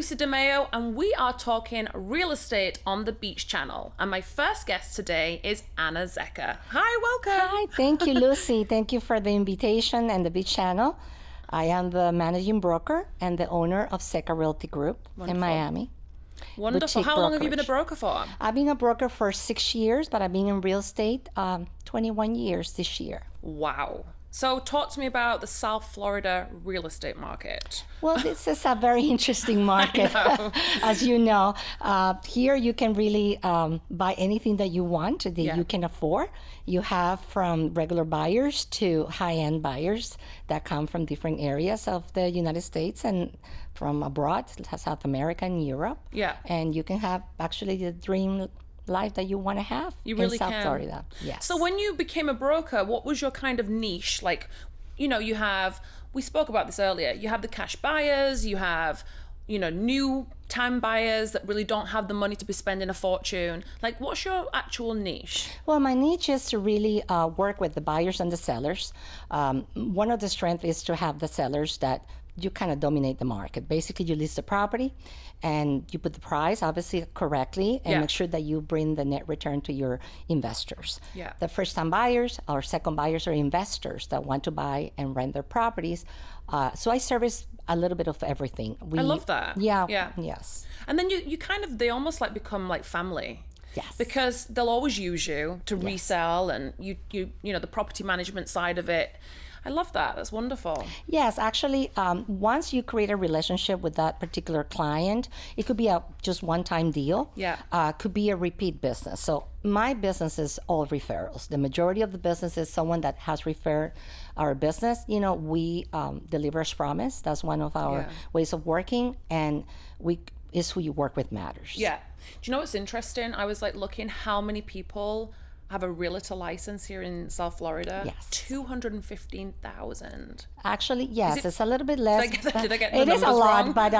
Lucy Demeo, and we are talking real estate on the Beach Channel. And my first guest today is Anna Zecker. Hi, welcome. Hi, thank you, Lucy. Thank you for the invitation and the Beach Channel. I am the managing broker and the owner of Zecker Realty Group in Miami. Wonderful. How long have you been a broker for? I've been a broker for 6 years, but I've been in real estate 21 years this year. Wow. So talk to me about the South Florida real estate market. Well, this is a very interesting market, as you know. Here you can really buy anything that you want, that you can afford. You have from regular buyers to high-end buyers that come from different areas of the United States and from abroad, South America and Europe. Yeah. And you can have actually the dream life that you want to have in South Florida. Yes. So when you became a broker, what was your kind of niche? Like, you know, we spoke about this earlier, you have the cash buyers, you have, you know, new time buyers that really don't have the money to be spending a fortune. Like, what's your actual niche? Well, my niche is to really work with the buyers and the sellers. One of the strengths is to have the sellers that you kind of dominate the market. Basically, you list the property and you put the price, obviously, correctly, and make sure that you bring the net return to your investors. Yeah. The first-time buyers or second buyers are investors that want to buy and rent their properties. So I service a little bit of everything. I love that. Yeah. Yes. And then you kind of, they almost like become like family. Yes. Because they'll always use you to resell and you know, the property management side of it. I love that. That's wonderful. Yes, actually, once you create a relationship with that particular client, it could be a just one-time deal. Yeah. Could be a repeat business. So my business is all referrals. The majority of the business is someone that has referred our business. You know, we deliver as promised. That's one of our ways of working, and is who you work with matters. Yeah. Do you know what's interesting? I was like looking how many people have a realtor license here in South Florida. Yes. 215,000. Actually, yes, it's a little bit less. Did I get the it is a lot, wrong? but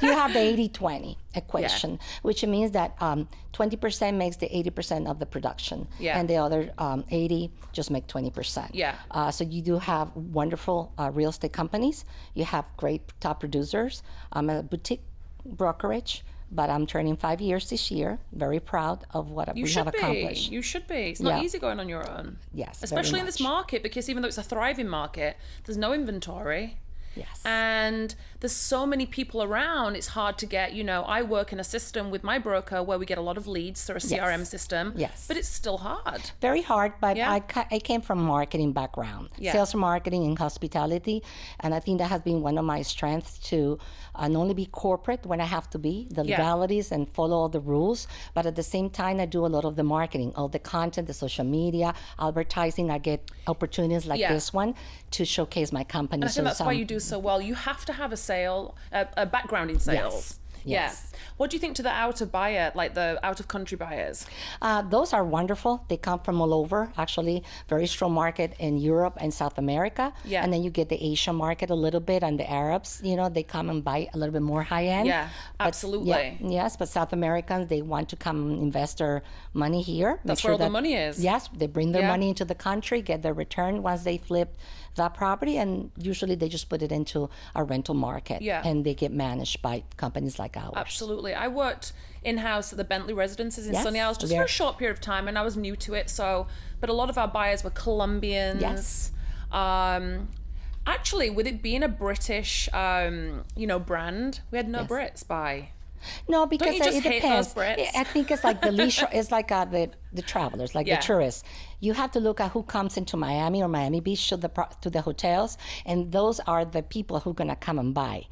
you have the 80-20 equation, which means that 20% makes the 80% of the production, and the other 80 just make 20%. Yeah. So you do have wonderful real estate companies. You have great top producers. I'm a boutique brokerage, but I'm turning 5 years this year. Very proud of what we have accomplished. You should be. It's not easy going on your own. Yes, especially in this market, because even though it's a thriving market, there's no inventory. Yes. And there's so many people around, it's hard to get, you know, I work in a system with my broker where we get a lot of leads through a CRM system. Yes. But it's still hard. Very hard, but I came from marketing background, sales and marketing and hospitality. And I think that has been one of my strengths to not only be corporate when I have to be, the legalities and follow all the rules, but at the same time, I do a lot of the marketing, all the content, the social media, advertising. I get opportunities like this one to showcase my company. And I think that's why you do so well. You have to have a background in sales. Yes. What do you think to the out of buyer, like the out of country buyers? Those are wonderful. They come from all over, actually. Very strong market in Europe and South America. Yeah. And then you get the Asian market a little bit, and the Arabs, you know, they come and buy a little bit more high end. Yeah, absolutely. Yes, but South Americans, they want to come and invest their money here. That's where all the money is. Yes, they bring their money into the country, get their return once they flip that property, and usually they just put it into a rental market. Yeah. And they get managed by companies like ours. Absolutely. I worked in-house at the Bentley Residences in Sunny Isles just for a short period of time, and I was new to it. So, but a lot of our buyers were Colombians. Yes. Actually, with it being a British, you know, brand, we had no Brits buy. No, because Don't you just it hate depends. those Brits? I think it's like the leisure. It's like the travelers, like the tourists. You have to look at who comes into Miami or Miami Beach to the hotels, and those are the people who are gonna come and buy.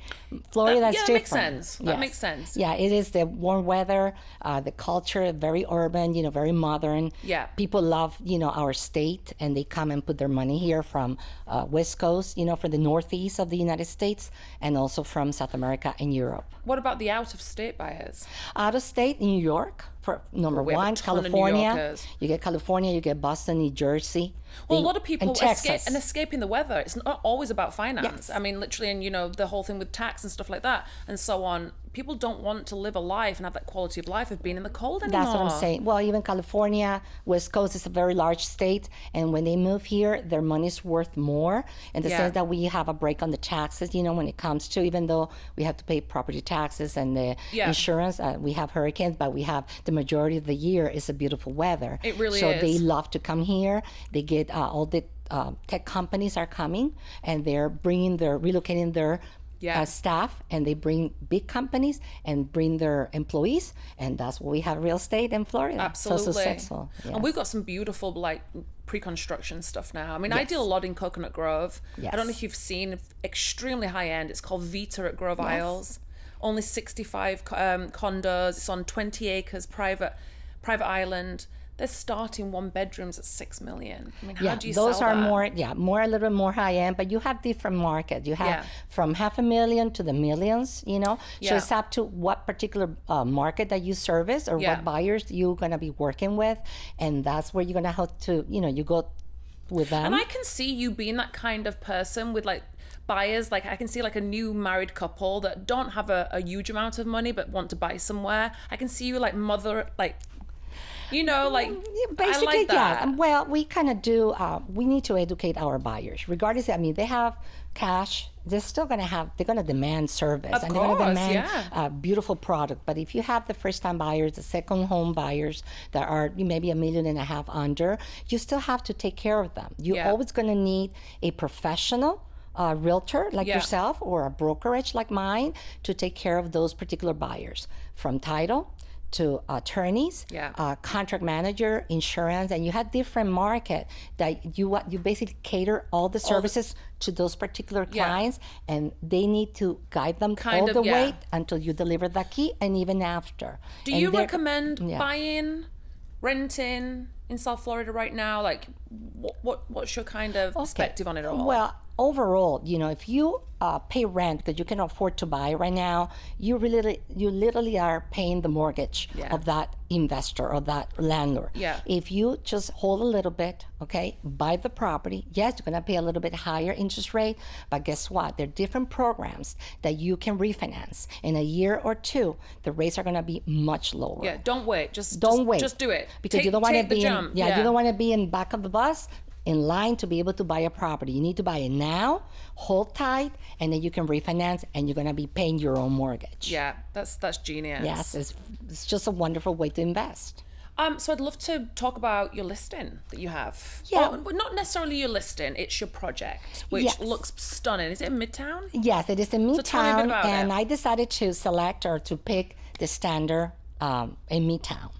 Florida is different. Makes sense. That makes sense. Yeah, it is the warm weather, the culture, very urban, you know, very modern. Yeah. People love, you know, our state, and they come and put their money here from West Coast, you know, from the Northeast of the United States, and also from South America and Europe. What about the out of state buyers? Out of state, New York. For number one, California. You get California, you get Boston, New Jersey. Well, a lot of people escaping the weather. It's not always about finance. I mean, literally, and you know, the whole thing with tax and stuff like that and so on. people don't want to live a life and have that quality of life of being in the cold anymore. That's what I'm saying. Well, even California, West Coast is a very large state, and when they move here, their money's worth more in the sense that we have a break on the taxes, when it comes to, even though we have to pay property taxes and the insurance, we have hurricanes, but we have the majority of the year is a beautiful weather. It really is. So is. They love to come here. They get all the tech companies are coming, and they're relocating their staff, and they bring big companies and bring their employees, and that's what we have real estate in Florida. Absolutely. So successful. Yes. And we've got some beautiful pre-construction stuff now. I mean, I deal a lot in Coconut Grove. I don't know if you've seen extremely high end. It's called Vita at Grove Isles. Only 65 condos. It's on 20 acres, private island. They're starting one bedrooms at $6 million. I mean, how do you sell that? Those are a little bit more high end, but you have different markets. You have from $500,000 to the millions, So it's up to what particular market that you service or what buyers you're going to be working with. And that's where you're going to have to, you go with them. And I can see you being that kind of person with buyers. I can see a new married couple that don't have a huge amount of money but want to buy somewhere. I can see you basically, I like that. Yeah. Well, we kind of do. We need to educate our buyers, regardless. I mean, they have cash. They're going to demand service, of and course, they're going to demand a beautiful product. But if you have the first-time buyers, the second home buyers that are maybe $1.5 million under, you still have to take care of them. You're always going to need a professional realtor like yourself or a brokerage like mine to take care of those particular buyers, from title to attorneys, contract manager, insurance, and you have different market that you basically cater all the services to those particular clients, and they need to guide them all the way until you deliver the key and even after. Do you recommend buying, renting in South Florida right now? What's your kind of perspective on it all? Well, overall, if you pay rent because you can afford to buy right now, you literally are paying the mortgage of that investor or that landlord. If you just hold a little bit, buy the property, yes, you're going to pay a little bit higher interest rate, but guess what? There are different programs that you can refinance. In a year or two, the rates are going to be much lower. Don't wait. Don't wait. Just do it. Because you don't want to be jump. You don't want to be in back of the bus in line to be able to buy a property. You need to buy it now, hold tight, and then you can refinance, and you're going to be paying your own mortgage. Yeah, that's genius. Yes, it's just a wonderful way to invest. So I'd love to talk about your listing that you have. But not necessarily your listing, it's your project, which looks stunning. Is it in Midtown? Yes, it is in Midtown. So tell me a bit about it. I decided to select or to pick the standard in Midtown.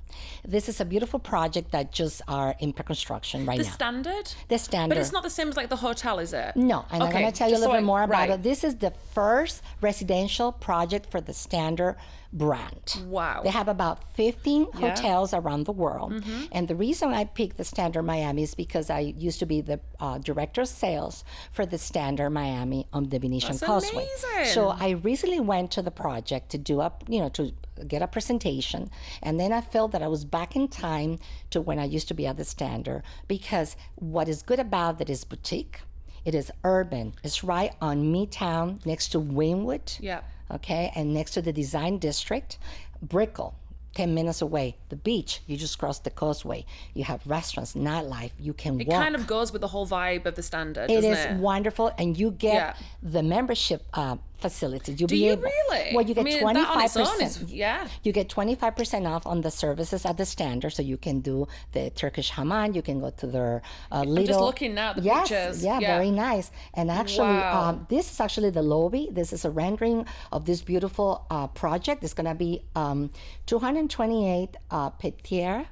This is a beautiful project that just are in pre-construction right now. The standard? But But it's not the same as the hotel, is it? No, and I'm going to tell you a little bit more about right. it. This is the first residential project for the standard brand. Wow. They have about 15 hotels around the world. Mm-hmm. And the reason I picked the Standard Miami is because I used to be the director of sales for the Standard Miami on the Venetian Causeway. Amazing. So I recently went to the project to do to get a presentation, and then I felt that I was back in time to when I used to be at the Standard, because what is good about it is boutique. It is urban. It's right on Midtown next to Wynwood. Yeah. Okay, and next to the design district, Brickell, 10 minutes away. The beach, you just cross the causeway. You have restaurants, nightlife, you can walk. It kind of goes with the whole vibe of the Standard, doesn't it? It is wonderful, and you get the membership facilities. Do you really? Well, you get 25%. That on its own is, You get 25% off on the services at the Standard, so you can do the Turkish hamam. You can go to their little. I'm just looking now at the pictures. Yeah, very nice. And actually, this is actually the lobby. This is a rendering of this beautiful project. It's going to be 228 Petier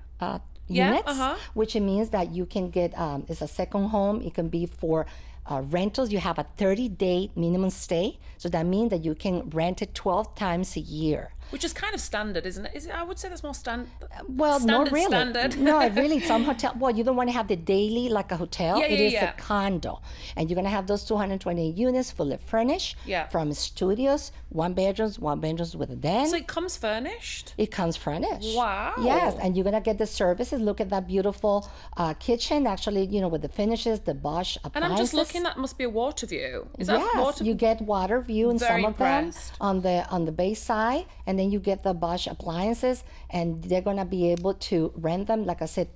units, which means that you can get. It's a second home. It can be for. Rentals, you have a 30-day minimum stay. So that means that you can rent it 12 times a year. Which is kind of standard, isn't it? I would say that's more standard. Well, not really. Standard. No, really. Some hotel. Well, you don't want to have the daily like a hotel. It is a condo, and you're gonna have those 228 units fully furnished. From studios, one bedrooms with a den. So it comes furnished. It comes furnished. Wow. Yes, and you're gonna get the services. Look at that beautiful kitchen. Actually, with the finishes, the Bosch appliances. And I'm just looking thinking that must be a water view. Is that Yes, water? you get water view in Very some of them impressed. on the bay side, and then you get the Bosch appliances, and they're gonna be able to rent them, like I said,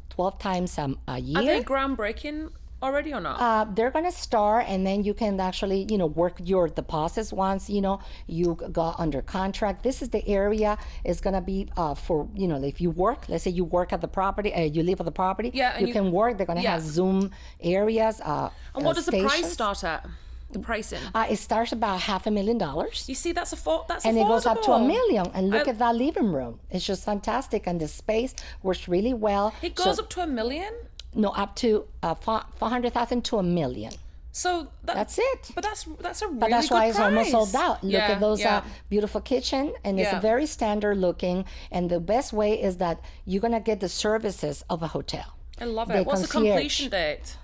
12 times a year. Are they groundbreaking already or not? They're gonna start, and then you can actually, work your deposits once you got under contract. This is the area is gonna be for if you work. Let's say you work at the property, you live at the property. Yeah, and you can work. They're gonna have Zoom areas. And what does the price stations. start at? The pricing. It starts about $500,000. You see, that's that's And affordable. it goes up to $1 million. And look at that living room. It's just fantastic. And the space works really well. It goes up to $1 million? No, up to 400,000 to $1 million. So that's it. But that's a really But that's good why it's almost price. sold out. Look at those beautiful kitchen, and it's very standard looking. And the best way is that you're gonna get the services of a hotel. I love The it. What's the concierge. completion date?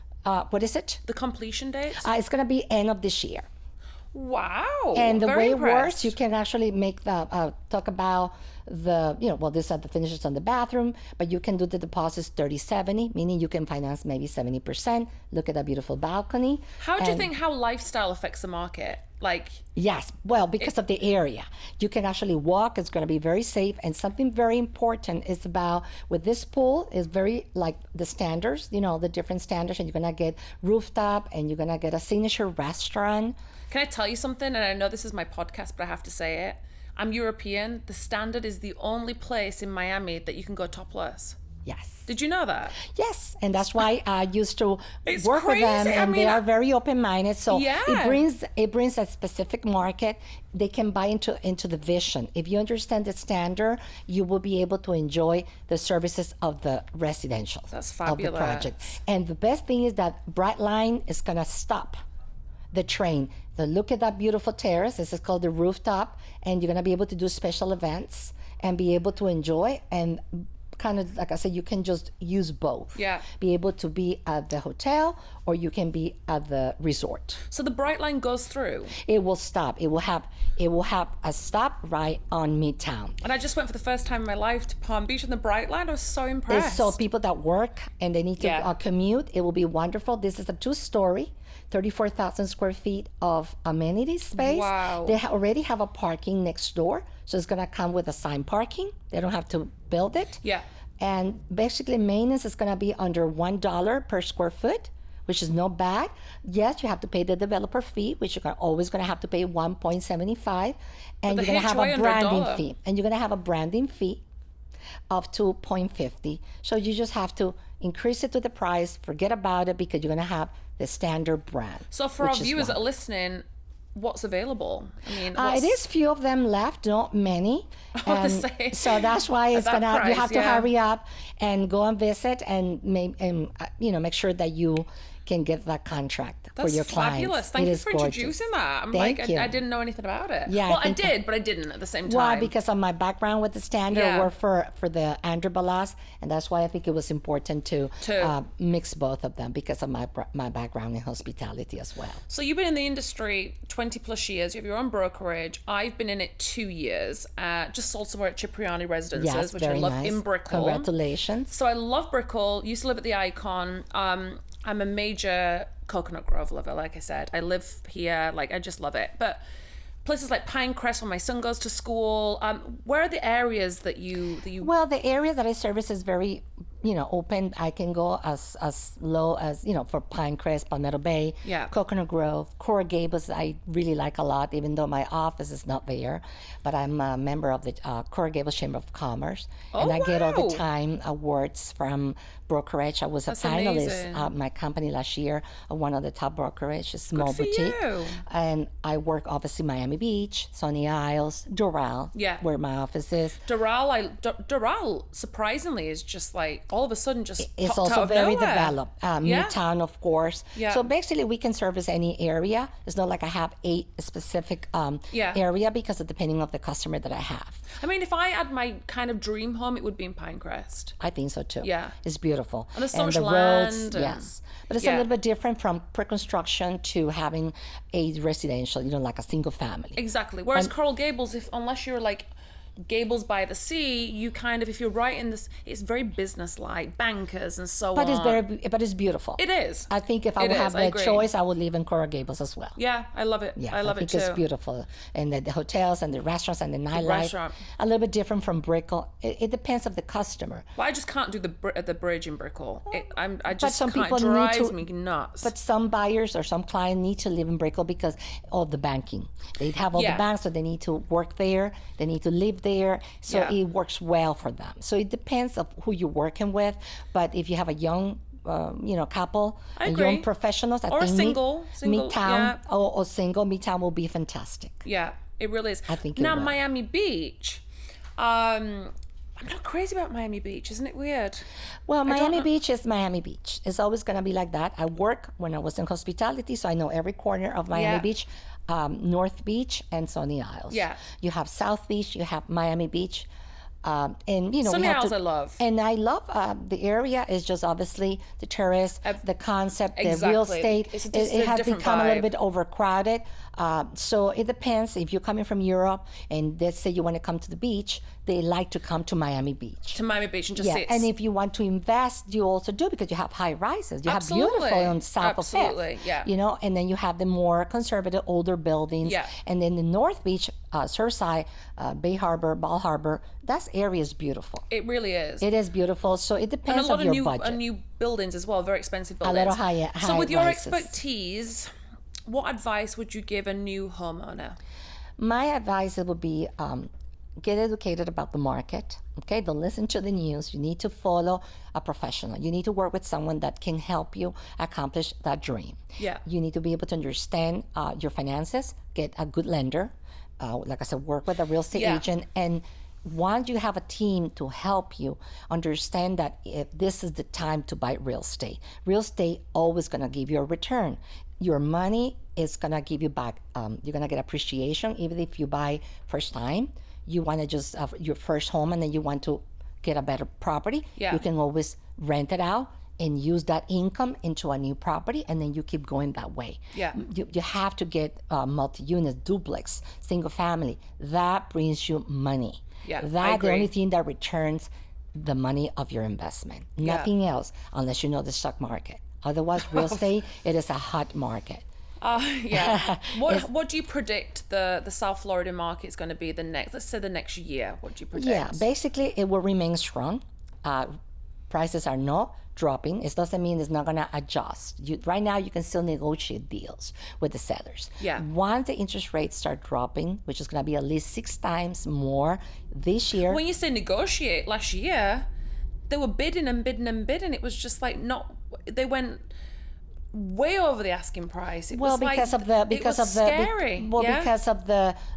What is it? The completion date? It's gonna be end of this year. Wow. And the Very way impressed. it works, you can actually make the talk about the these are the finishes on the bathroom, but you can do the deposits 30-70, meaning you can finance maybe 70%. Look at that beautiful balcony. How do you think how lifestyle affects the market? Like, yes, well, because of the area, you can actually walk. It's going to be very safe, and something very important is about with this pool is very like the standards, the different standards, and you're going to get rooftop, and you're going to get a signature restaurant. Can I tell you something? And I know this is my podcast, but I have to say it. I'm European. The Standard is the only place in Miami that you can go topless. Yes. Did you know that? Yes, and that's why I used to It's work with them, crazy. I and mean, they are very open-minded. So Yeah. it brings a specific market. They can buy into the vision. If you understand the standard, you will be able to enjoy the services of the residential That's of the fabulous. project. And the best thing is that Brightline is gonna stop the train. So look at that beautiful terrace. This is called the rooftop, and you're gonna be able to do special events and be able to enjoy and kind of like I said, you can just use both. Yeah. Be able to be at the hotel or you can be at the resort. So the bright line goes through. It will stop. It will have a stop right on Midtown. And I just went for the first time in my life to Palm Beach and the bright line. I was so impressed. It's so people that work and they need to commute, it will be wonderful. This is a 2-story, 34,000 square feet of amenity space. Wow. They already have a parking next door, so it's gonna come with assigned parking. They don't have to build it. Yeah. And basically maintenance is gonna be under $1 per square foot, which is not bad. Yes, you have to pay the developer fee, which you're always gonna have to pay 1.75, and But you're the gonna have HOA a under branding $1. fee. And you're gonna have a branding fee of 2.50. So you just have to increase it to the price, forget about it, because you're gonna have the standard brand. So for our which is viewers that one. are listening, what's available? I mean, It is few of them left, not many. The same. So that's why it's At that gonna. You price, have to yeah. hurry up and go and visit and make sure that you can get that contract for That's your clients. fabulous. Thank It you is for gorgeous. introducing that. I'm Thank like, you. I didn't know anything about it. Yeah, well, I I think did, but I didn't at the same time. Why? Because of my background with the standard, Yeah. work for the Andrew Balas, and that's why I think it was important to mix both of them because of my background in hospitality as well. So you've been in the industry 20 plus years. You have your own brokerage. I've been in it 2 years. Just sold somewhere at Cipriani Residences, Yes, which I very love nice. in Brickell. Congratulations. So I love Brickell. Used to live at the Icon. I'm a major Coconut Grove lover, like I said. I live here. Like, I just love it. But places like Pinecrest, when my son goes to school, where are the areas that you... Well, the area that I service is very, open. I can go as low as, for Pinecrest, Palmetto Bay, Yeah. Coconut Grove, Coral Gables, I really like a lot, even though my office is not there. But I'm a member of the Coral Gables Chamber of Commerce. And I get all wow. the time awards from Brokerage. I was a That's finalist amazing. at my company last year of one of the top brokerage, a small for boutique. you. And I work obviously Miami Beach, Sunny Isles, Doral, Yeah. where my office is. Doral, surprisingly, is just like, all of a sudden just It's popped also out of very nowhere. developed. Yeah. Midtown, of course. Yeah. So basically, we can service any area. It's not like I have a specific Yeah. area because of depending on the customer that I have. I mean, if I had my kind of dream home, it would be in Pinecrest. I think so too. Yeah. It's beautiful. And there's so much the land roads, and- yes. But it's Yeah. a little bit different from pre-construction to having a residential, like a single family. Exactly. Whereas Coral Gables, unless you're like, Gables by the Sea, you kind of, if you're right in this, it's very business-like, bankers and so But on. but it's beautiful. It is. I think if I would have the choice, I would live in Coral Gables as well. Yeah, I love it. Yes, I love it too. It's beautiful. And the hotels and the restaurants and the nightlife. A little bit different from Brickell. It depends of the customer. Well, I just can't do the bridge in Brickell. I just some can't. people Drives me nuts. But some buyers or some clients need to live in Brickell because of the banking. They have all the banks, so they need to work there. They need to live there. So it works well for them. So it depends of who you're working with. But if you have a young couple, and young professionals, I think single, Midtown or single, Midtown will be fantastic. Yeah, it really is. I think now Miami Beach. I'm not crazy about Miami Beach, isn't it weird? Well, Miami Beach is Miami Beach. It's always going to be like that. I work when I was in hospitality, so I know every corner of Miami Beach. North Beach and Sunny Isles. Yeah. You have South Beach, you have Miami Beach. And Sunny Isles I love. And I love the area is just obviously the tourists, the concept, the real estate. It has become a little bit overcrowded. So it depends if you're coming from Europe and let's say you want to come to the beach, they like to come to Miami Beach. To Miami Beach and just sit. And if you want to invest, you also do because you have high rises. You have beautiful on south of Fifth. Yeah. And then you have the more conservative, older buildings. Yeah. And then the North Beach, Surfside, Bay Harbor, Ball Harbor, that area is beautiful. It really is. It is beautiful. So it depends on your budget. And new buildings as well, very expensive buildings. A little high So with your rises. expertise, what advice would you give a new homeowner? My advice would be get educated about the market. Okay, don't listen to the news. You need to follow a professional. You need to work with someone that can help you accomplish that dream. Yeah. You need to be able to understand your finances, get a good lender. Like I said, work with a real estate agent. And once you have a team to help you understand that if this is the time to buy real estate always going to give you a return. Your money is going to give you back. You're going to get appreciation even if you buy first time. You want to just your first home and then you want to get a better property. Yeah. You can always rent it out and use that income into a new property, and then you keep going that way. Yeah. You have to get multi-units, duplex, single family. That brings you money. Yeah, That's the only thing that returns the money of your investment. Nothing else, unless you know the stock market. Otherwise, real estate, it is a hot market. What do you predict the South Florida market is going to be let's say the next year? What do you predict? Yeah, basically it will remain strong. Prices are not dropping. It doesn't mean it's not going to adjust. Right now, you can still negotiate deals with the sellers. Yeah. Once the interest rates start dropping, which is going to be at least 6 times more this year. When you say negotiate, last year, they were bidding and bidding and bidding. It was just like they went way over the asking price. Because of the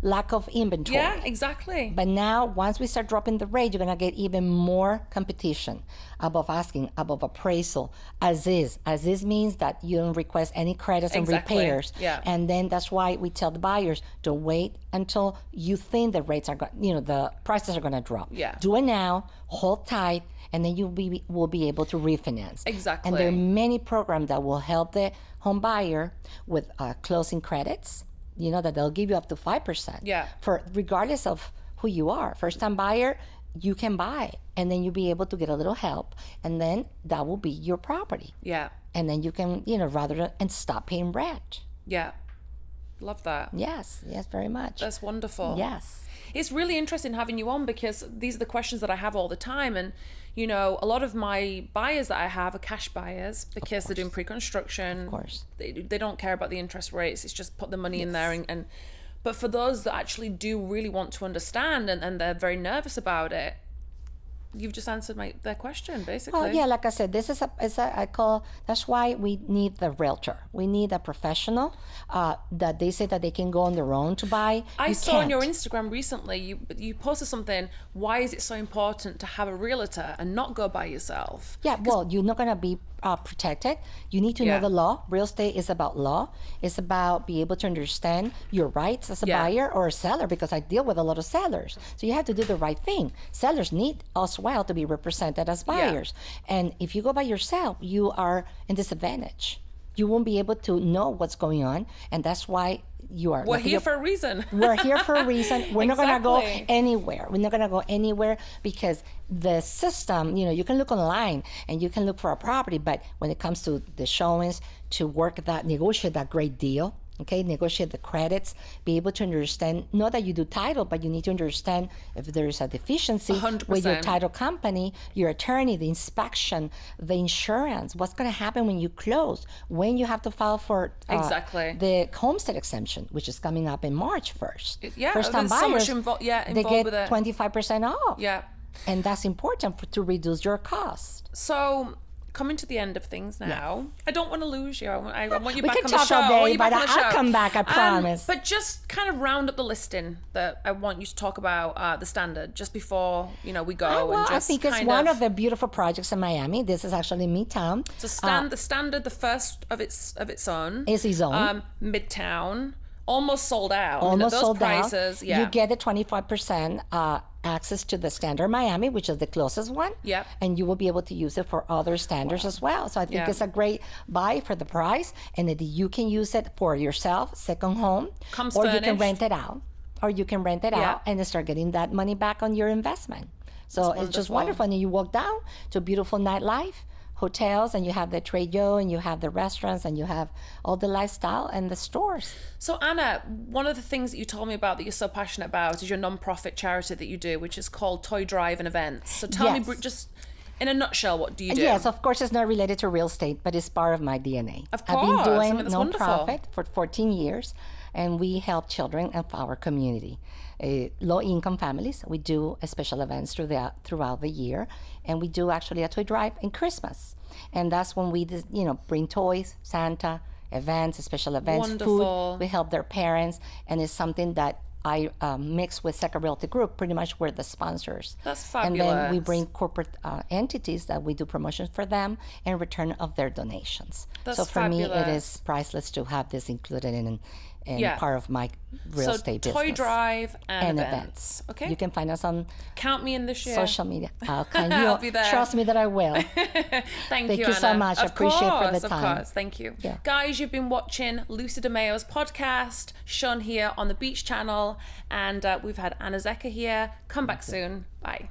lack of inventory. Yeah, exactly. But now, once we start dropping the rate, you're gonna get even more competition above asking, above appraisal, as is. As is means that you don't request any credits and repairs. Yeah. And then that's why we tell the buyers to wait until you think the rates are the prices are gonna drop. Yeah. Do it now, hold tight, and then you will be able to refinance. Exactly. And there are many programs that will help the home buyer with closing credits, that they'll give you up to 5%. Yeah. For regardless of who you are. First time buyer, you can buy, and then you'll be able to get a little help, and then that will be your property. Yeah. And then you can, and stop paying rent. Yeah. Love that. Yes, very much. That's wonderful. Yes. It's really interesting having you on because these are the questions that I have all the time. And, a lot of my buyers that I have are cash buyers because they're doing pre-construction. Of course. They don't care about the interest rates. It's just put the money in there. But for those that actually do really want to understand and they're very nervous about it, you've just answered their question, basically. Well, yeah, like I said, this is that's why we need the realtor. We need a professional that they say that they can go on their own to buy. I saw on your Instagram recently, you posted something, why is it so important to have a realtor and not go by yourself? Yeah, well, you're not going to be protected. You need to know the law. Real estate is about law. It's about being able to understand your rights as a buyer or a seller, because I deal with a lot of sellers. So you have to do the right thing. Sellers need us well to be represented as buyers. And if you go by yourself, you are in disadvantage. you won't be able to know what's going on. And that's why we're here for a reason. We're here for a reason. We're not going to go Exactly. anywhere. We're not going to go anywhere because the system, you can look online and you can look for a property, but when it comes to the showings, to negotiate that great deal, okay, negotiate the credits, be able to understand, not that you do title, but you need to understand if there is a deficiency 100%. with your title company, your attorney, the inspection, the insurance, what's going to happen when you close, when you have to file for Exactly. the homestead exemption, which is coming up in March 1st. Yeah, First-time there's so much buyers, involved they get with it. 25% off. Yeah. And that's important to reduce your cost. So, coming to the end of things now. I don't want to lose you. I want you We back can on the talk show. all day, but Back on the I'll show. come back, I promise. But just kind of round up the listing that I want you to talk about, the standard, just before we go. Well, and just I think it's one of the beautiful projects in Miami. This is actually Midtown. So the standard, the first of its own. Is its own. Midtown, almost sold out. Almost those sold prices, out. Yeah. You get the 25% access to the standard Miami, which is the closest one. Yep. And you will be able to use it for other standards as well. So I think it's a great buy for the price, and that you can use it for yourself, second home, Comes or furnished. you can rent it out. Out and start getting that money back on your investment. So it's just wonderful. And you walk down to beautiful nightlife, hotels, and you have the Trayo, and you have the restaurants, and you have all the lifestyle and the stores. So Anna, one of the things that you told me about that you're so passionate about is your non-profit charity that you do, which is called Toy Drive and Events. So tell me just in a nutshell, what do you do? Yes, of course, it's not related to real estate, but it's part of my DNA. Of course. I've been doing that's non-profit wonderful. for 14 years, and we help children of our community. Low-income families. We do special events throughout the year, and we do actually a toy drive in Christmas, and that's when we bring toys, Santa, events, special events, Wonderful. food. We help their parents, and it's something that I mix with Second Realty Group. Pretty much we're the sponsors. That's fabulous. And then we bring corporate entities that we do promotions for them in return of their donations. That's so for me, it fabulous. is priceless to have this included in part of my real estate business. Toy Drive and events. Okay. You can find us on Count me in this year. social media. Can you I'll be there. trust me that I will? Thank you Anna. so much. I appreciate for the time. Of course. Thank you. Yeah. Guys, you've been watching Lucy Demeo's podcast, shown here on the Beach Channel. And we've had Anna Zecker here. Come back soon. Bye.